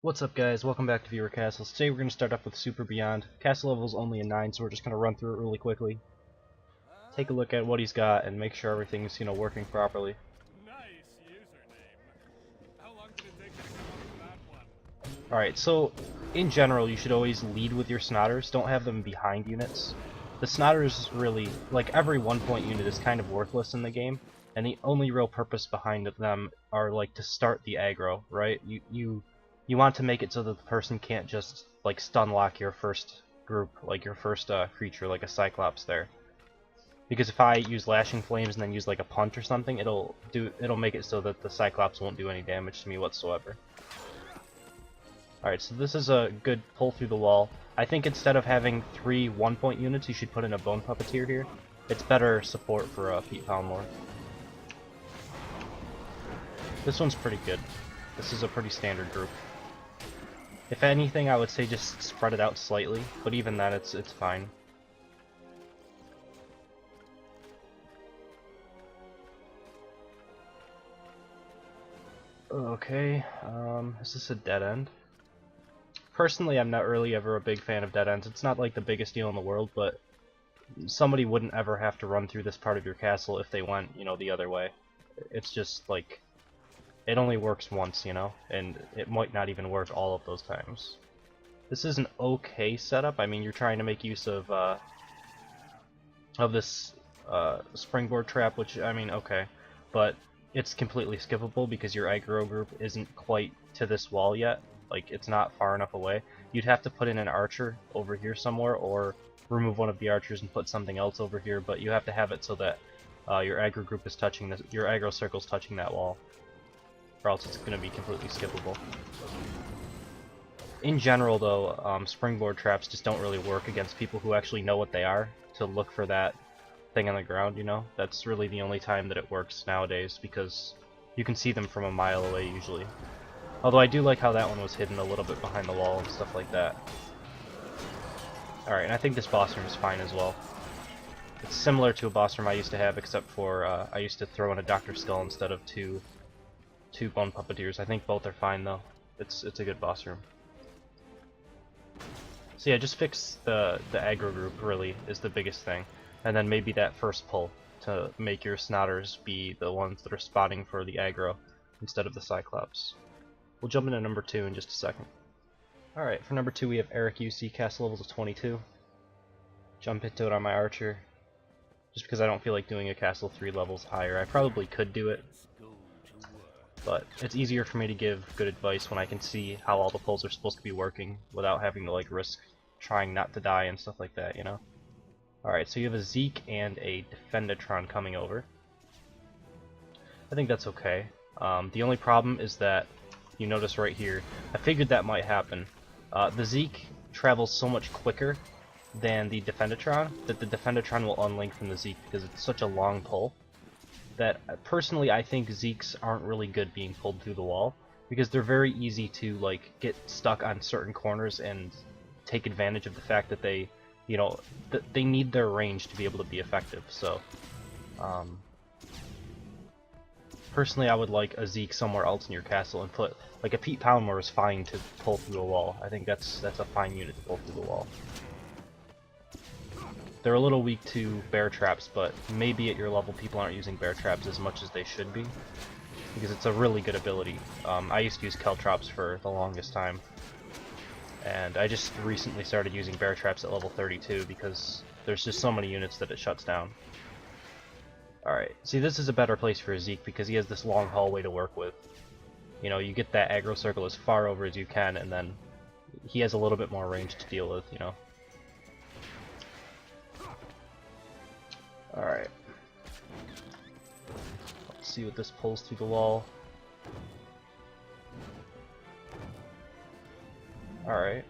What's up guys, welcome back to Viewer Castles. Today we're going to start off with Super Beyond. Castle level is only a 9, so we're just going to run through it really quickly. Take a look at what he's got and make sure everything's, working properly. Nice username. How long did it take you to come up with that one? Alright, so in general you should always lead with your Snotters. Don't have them behind units. The Snotters really, like every 1-point unit is kind of worthless in the game, and the only real purpose behind them are like to start the aggro, right? You want to make it so that the person can't just like stun lock your first group, like your first creature, like a Cyclops there. Because if I use Lashing Flames and then use like a punch or something, it'll make it so that the Cyclops won't do any damage to me whatsoever. Alright, so this is a good pull through the wall. I think instead of having 3 1-point units, you should put in a Bone Puppeteer here. It's better support for Pete Poundmore. This one's pretty good. This is a pretty standard group. If anything, I would say just spread it out slightly, but even then it's fine. Okay, is this a dead end? Personally, I'm not really ever a big fan of dead ends. It's not like the biggest deal in the world, but somebody wouldn't ever have to run through this part of your castle if they went, the other way. It's just like, it only works once, and it might not even work all of those times. This is an okay setup. I mean, you're trying to make use of this springboard trap, which, I mean, okay, but it's completely skippable because your aggro group isn't quite to this wall yet. Like, it's not far enough away. You'd have to put in an archer over here somewhere, or remove one of the archers and put something else over here, but you have to have it so that your aggro group is touching this, your aggro circle's touching that wall, or else it's going to be completely skippable. In general though, springboard traps just don't really work against people who actually know what they are, to look for that thing on the ground, That's really the only time that it works nowadays, because you can see them from a mile away usually. Although I do like how that one was hidden a little bit behind the wall and stuff like that. Alright, and I think this boss room is fine as well. It's similar to a boss room I used to have, except for I used to throw in a Dr. Skull instead of two Bone Puppeteers. I think both are fine though. It's a good boss room. So yeah, just fix the aggro group really is the biggest thing. And then maybe that first pull to make your Snotters be the ones that are spotting for the aggro instead of the Cyclops. We'll jump into number 2 in just a second. Alright, for number 2 we have Erikusei, castle levels of 22. Jump into it on my archer. Just because I don't feel like doing a castle 3 levels higher. I probably could do it, but it's easier for me to give good advice when I can see how all the pulls are supposed to be working without having to like risk trying not to die and stuff like that, Alright, so you have a Zeke and a Defendatron coming over. I think that's okay. The only problem is that you notice right here, I figured that might happen. The Zeke travels so much quicker than the Defendatron that the Defendatron will unlink from the Zeke because it's such a long pull. That personally I think Zekes aren't really good being pulled through the wall because they're very easy to like get stuck on certain corners and take advantage of the fact that they they need their range to be able to be effective. So personally I would like a Zeke somewhere else in your castle and put like a Pete Poundmore is fine to pull through a wall. I think that's a fine unit to pull through the wall. They're a little weak to bear traps, but maybe at your level people aren't using bear traps as much as they should be, because it's a really good ability. I used to use Caltrops for the longest time, and I just recently started using bear traps at level 32 because there's just so many units that it shuts down. Alright, see, this is a better place for a Zeke because he has this long hallway to work with. You get that aggro circle as far over as you can, and then he has a little bit more range to deal with, Alright. Let's see what this pulls through the wall. Alright.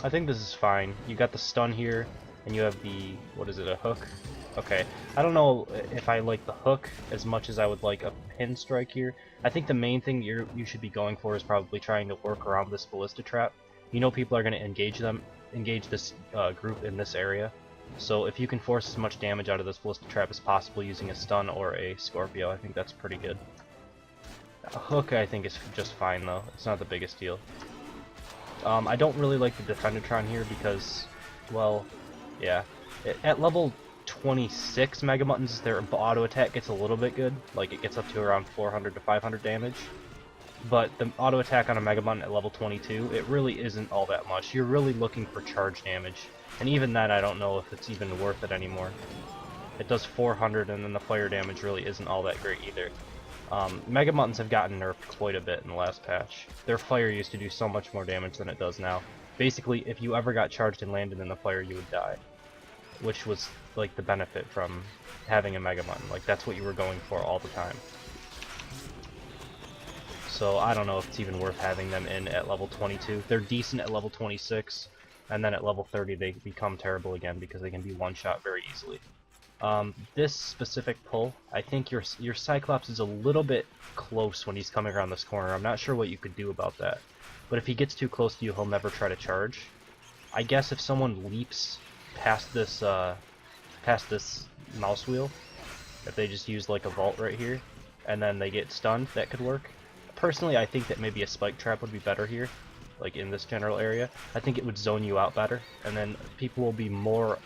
I think this is fine. You got the stun here, and you have the, what is it, a hook? Okay. I don't know if I like the hook as much as I would like a pin strike here. I think the main thing you should be going for is probably trying to work around this ballista trap. People are going to engage this group in this area. So if you can force as much damage out of this ballista trap as possible using a stun or a Scorpio, I think that's pretty good. A hook I think is just fine though. It's not the biggest deal. I don't really like the Defendertron here because, well, yeah. At level 26 Mega Muttons, their auto attack gets a little bit good. Like, it gets up to around 400 to 500 damage. But the auto attack on a Mega Mutton at level 22, it really isn't all that much. You're really looking for charge damage. And even then, I don't know if it's even worth it anymore. It does 400, and then the fire damage really isn't all that great either. Mega Muttons have gotten nerfed quite a bit in the last patch. Their fire used to do so much more damage than it does now. Basically, if you ever got charged and landed in the fire, you would die. Which was, like, the benefit from having a Mega Mutton. Like, that's what you were going for all the time. So, I don't know if it's even worth having them in at level 22. They're decent at level 26, and then at level 30 they become terrible again because they can be one-shot very easily. This specific pull, I think your Cyclops is a little bit close when he's coming around this corner. I'm not sure what you could do about that. But if he gets too close to you, he'll never try to charge. I guess if someone leaps past this mouse wheel, if they just use like a vault right here, and then they get stunned, that could work. Personally, I think that maybe a spike trap would be better here, like in this general area. I think it would zone you out better, and then people will be more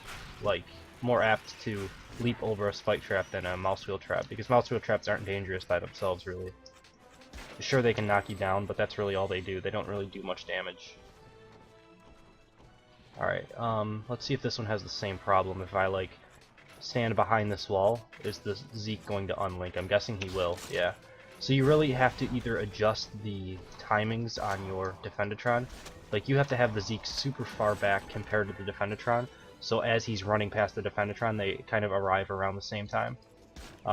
apt to leap over a spike trap than a mouse wheel trap, because mouse wheel traps aren't dangerous by themselves, really. Sure, they can knock you down, but that's really all they do. They don't really do much damage. Alright, let's see if this one has the same problem. If I, like, stand behind this wall, is the Zeke going to unlink? I'm guessing he will, yeah. So you really have to either adjust the timings on your Defendertron. Like, you have to have the Zeke super far back compared to the Defendertron, so as he's running past the Defendertron, they kind of arrive around the same time.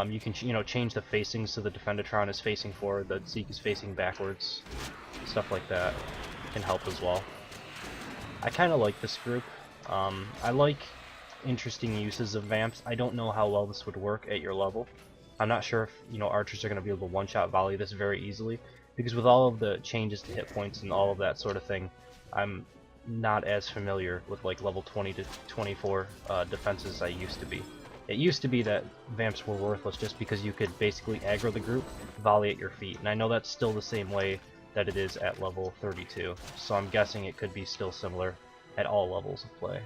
You can, change the facings so the Defendertron is facing forward, the Zeke is facing backwards. Stuff like that can help as well. I kind of like this group. I like interesting uses of Vamps. I don't know how well this would work at your level. I'm not sure if, archers are going to be able to one-shot volley this very easily, because with all of the changes to hit points and all of that sort of thing, I'm not as familiar with like level 20 to 24 defenses as I used to be. It used to be that Vamps were worthless just because you could basically aggro the group, volley at your feet, and I know that's still the same way that it is at level 32, so I'm guessing it could be still similar at all levels of play.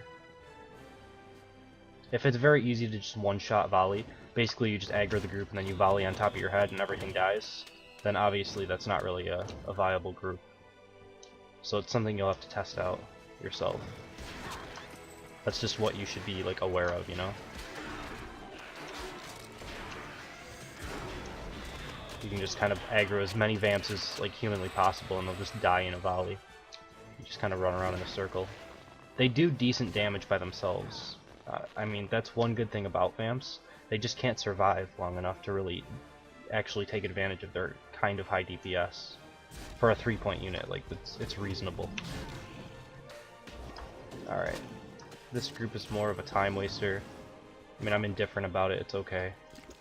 If it's very easy to just one-shot volley, basically you just aggro the group and then you volley on top of your head and everything dies, then obviously that's not really a viable group. So it's something you'll have to test out yourself. That's just what you should be like aware of, You can just kind of aggro as many Vamps as like humanly possible and they'll just die in a volley. You just kind of run around in a circle. They do decent damage by themselves. I mean, that's one good thing about Vamps. They just can't survive long enough to really actually take advantage of their kind of high DPS. For a 3-point unit, like, it's reasonable. Alright. This group is more of a time waster. I mean, I'm indifferent about it, it's okay.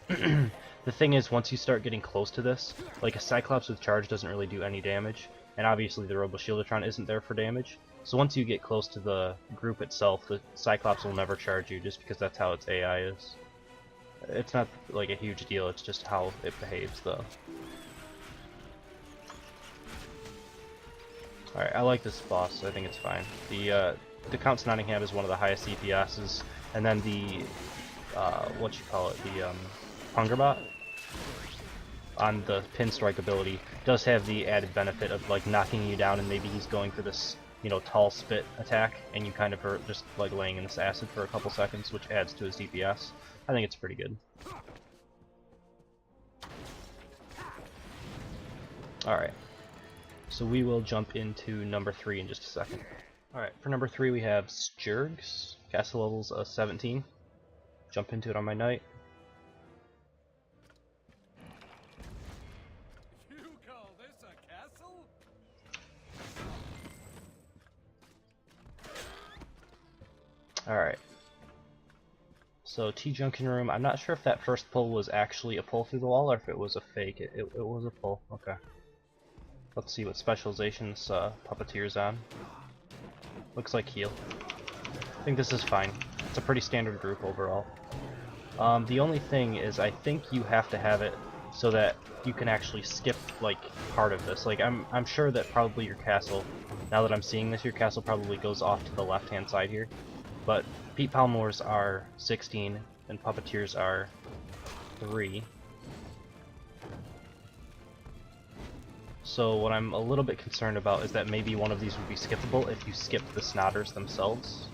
The thing is, once you start getting close to this, like a Cyclops with charge doesn't really do any damage, and obviously the Robo Shieldatron isn't there for damage, so once you get close to the group itself, the Cyclops will never charge you just because that's how its AI is. It's not like a huge deal, it's just how it behaves though. Alright, I like this boss, so I think it's fine. The Count's Nottingham is one of the highest DPSs, and then the, the Hungerbot on the pin strike ability does have the added benefit of like knocking you down, and maybe he's going for this, tall spit attack, and you kind of are just like laying in this acid for a couple seconds, which adds to his DPS. I think it's pretty good. Alright. So we will jump into number 3 in just a second. Alright, for number 3 we have Schergz, castle levels 17. Jump into it on my knight. You call this a castle? Alright. So T-Junction Room, I'm not sure if that first pull was actually a pull through the wall or if it was a fake. It was a pull, okay. Let's see what specializations Puppeteer's on. Looks like heal. I think this is fine. It's a pretty standard group overall. The only thing is I think you have to have it so that you can actually skip like part of this. Like I'm sure that probably your castle, now that I'm seeing this, your castle probably goes off to the left hand side here. But Pete Palmores are 16 and Puppeteers are 3. So what I'm a little bit concerned about is that maybe one of these would be skippable if you skip the Snotters themselves.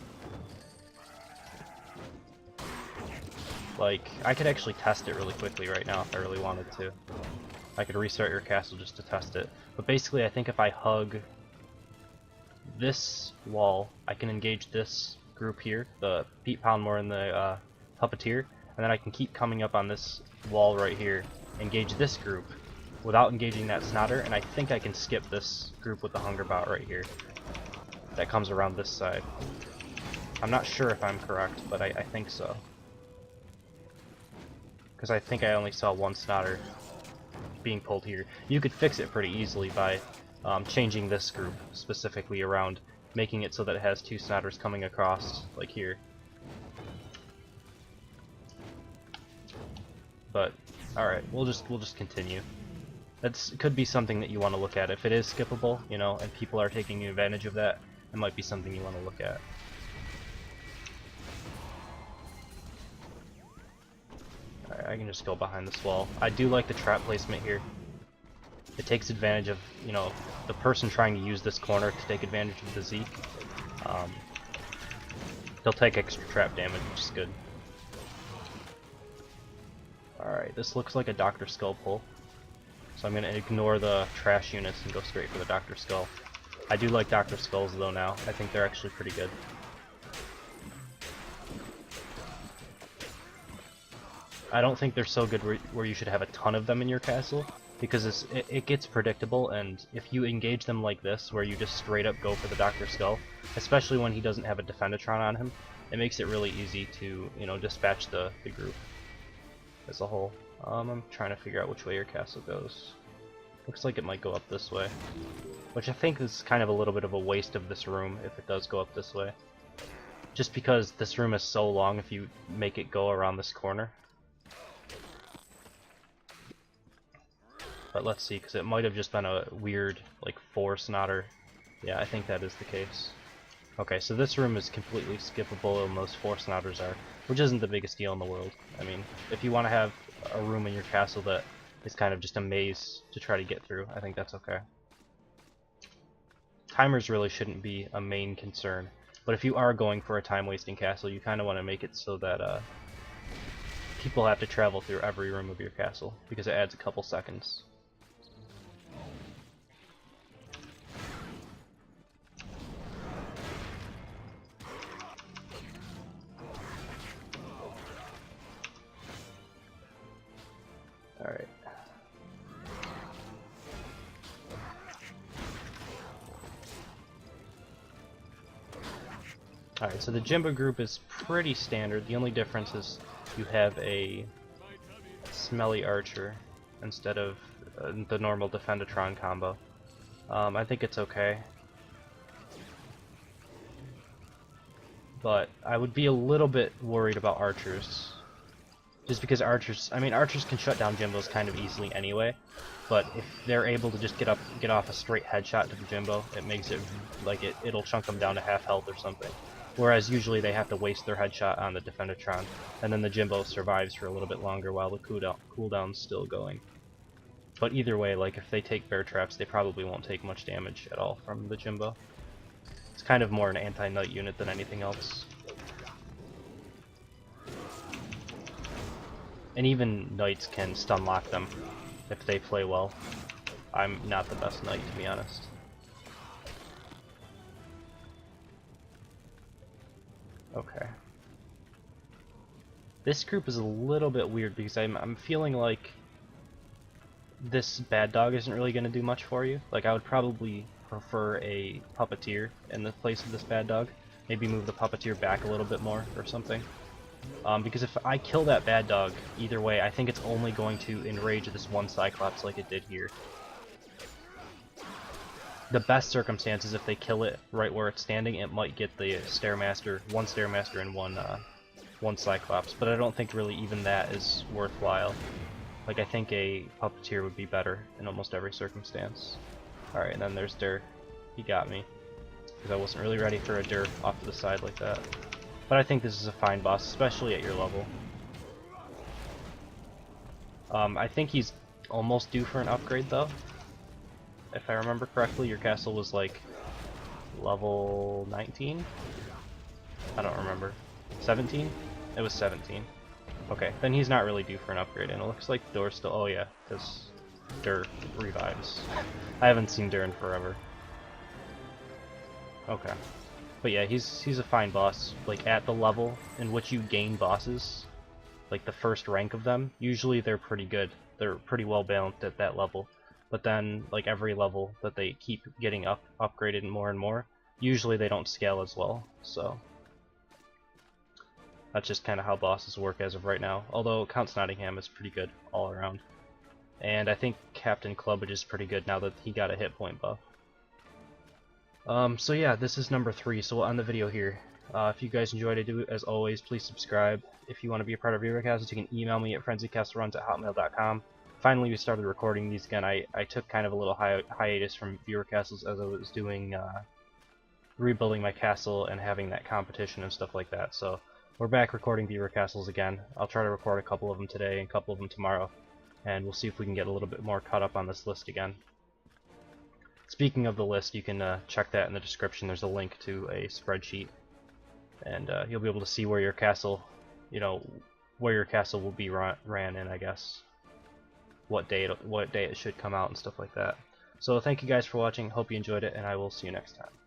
Like, I could actually test it really quickly right now if I really wanted to. I could restart your castle just to test it. But basically, I think if I hug this wall, I can engage this group here, the Pete Poundmore and the Puppeteer, and then I can keep coming up on this wall right here, engage this group, without engaging that Snotter, and I think I can skip this group with the Hungerbout right here. That comes around this side. I'm not sure if I'm correct, but I think so. Because I think I only saw one Snotter being pulled here. You could fix it pretty easily by changing this group specifically around, making it so that it has 2 Snotters coming across, like here. But alright, we'll just continue. That could be something that you want to look at. If it is skippable, you know, and people are taking advantage of that, it might be something you want to look at. Alright, I can just go behind this wall. I do like the trap placement here. It takes advantage of, you know, the person trying to use this corner to take advantage of the Zeke. They'll take extra trap damage, which is good. Alright, this looks like a Dr. Skull pull. So I'm going to ignore the trash units and go straight for the Dr. Skull. I do like Dr. Skulls though now. I think they're actually pretty good. I don't think they're so good where you should have a ton of them in your castle, because it gets predictable, and if you engage them like this, where you just straight up go for the Dr. Skull, especially when he doesn't have a Defendatron on him, it makes it really easy to, you know, dispatch the group as a whole. I'm trying to figure out which way your castle goes. Looks like it might go up this way, which I think is kind of a little bit of a waste of this room if it does go up this way. Just because this room is so long if you make it go around this corner. But let's see, because it might have just been a weird, like, 4 Snotter. Yeah, I think that is the case. Okay, so this room is completely skippable, and those 4 Snotters are, which isn't the biggest deal in the world. I mean, if you want to have a room in your castle that is kind of just a maze to try to get through, I think that's okay. Timers really shouldn't be a main concern, but if you are going for a time-wasting castle, you kind of want to make it so that people have to travel through every room of your castle, because it adds a couple seconds. Alright. Alright, so the Jimbo group is pretty standard. The only difference is you have a smelly archer instead of the normal Defendatron combo. I think it's okay. But I would be a little bit worried about archers. Just because archers can shut down Jimbos kind of easily anyway, but if they're able to just get off a straight headshot to the Jimbo, it makes it like it'll chunk them down to half health or something. Whereas usually they have to waste their headshot on the Defendatron, and then the Jimbo survives for a little bit longer while the cooldown's still going. But either way, like if they take bear traps, they probably won't take much damage at all from the Jimbo. It's kind of more an anti-knight unit than anything else. And even knights can stun lock them if they play well. I'm not the best knight, to be honest. Okay. This group is a little bit weird because I'm feeling like this bad dog isn't really going to do much for you. Like, I would probably prefer a puppeteer in the place of this bad dog. Maybe move the puppeteer back a little bit more or something. Because if I kill that bad dog, either way, I think it's only going to enrage this one Cyclops like it did here. The best circumstance is if they kill it right where it's standing, it might get the Stairmaster, one Stairmaster and one Cyclops, but I don't think really even that is worthwhile. Like, I think a puppeteer would be better in almost every circumstance. Alright, and then there's Dur. He got me. Because I wasn't really ready for a Dur off to the side like that. But I think this is a fine boss, especially at your level. I think he's almost due for an upgrade though. If I remember correctly, your castle was like level 19? I don't remember. 17? It was 17. Okay, then he's not really due for an upgrade, and it looks like Dur's still— oh yeah, because Dur revives. I haven't seen Dur in forever. Okay. But yeah, he's a fine boss. Like, at the level in which you gain bosses, like the first rank of them, usually they're pretty good. They're pretty well balanced at that level. But then, like, every level that they keep getting upgraded more and more, usually they don't scale as well, so that's just kind of how bosses work as of right now. Although Count Nottingham is pretty good all around. And I think Captain Clubbage is pretty good now that he got a hit point buff. So yeah, this is number 3, so we'll end the video here. If you guys enjoyed it, as always, please subscribe. If you want to be a part of Erikusei, you can email me at frenzycastleruns@hotmail.com. Finally, we started recording these again. I took kind of a little hiatus from viewer castles as I was doing rebuilding my castle and having that competition and stuff like that. So we're back recording viewer castles again. I'll try to record a couple of them today and a couple of them tomorrow, and we'll see if we can get a little bit more caught up on this list again. Speaking of the list, you can check that in the description. There's a link to a spreadsheet, and you'll be able to see where your castle, where your castle will be ran in, I guess. What day it should come out and stuff like that. So thank you guys for watching. Hope you enjoyed it, and I will see you next time.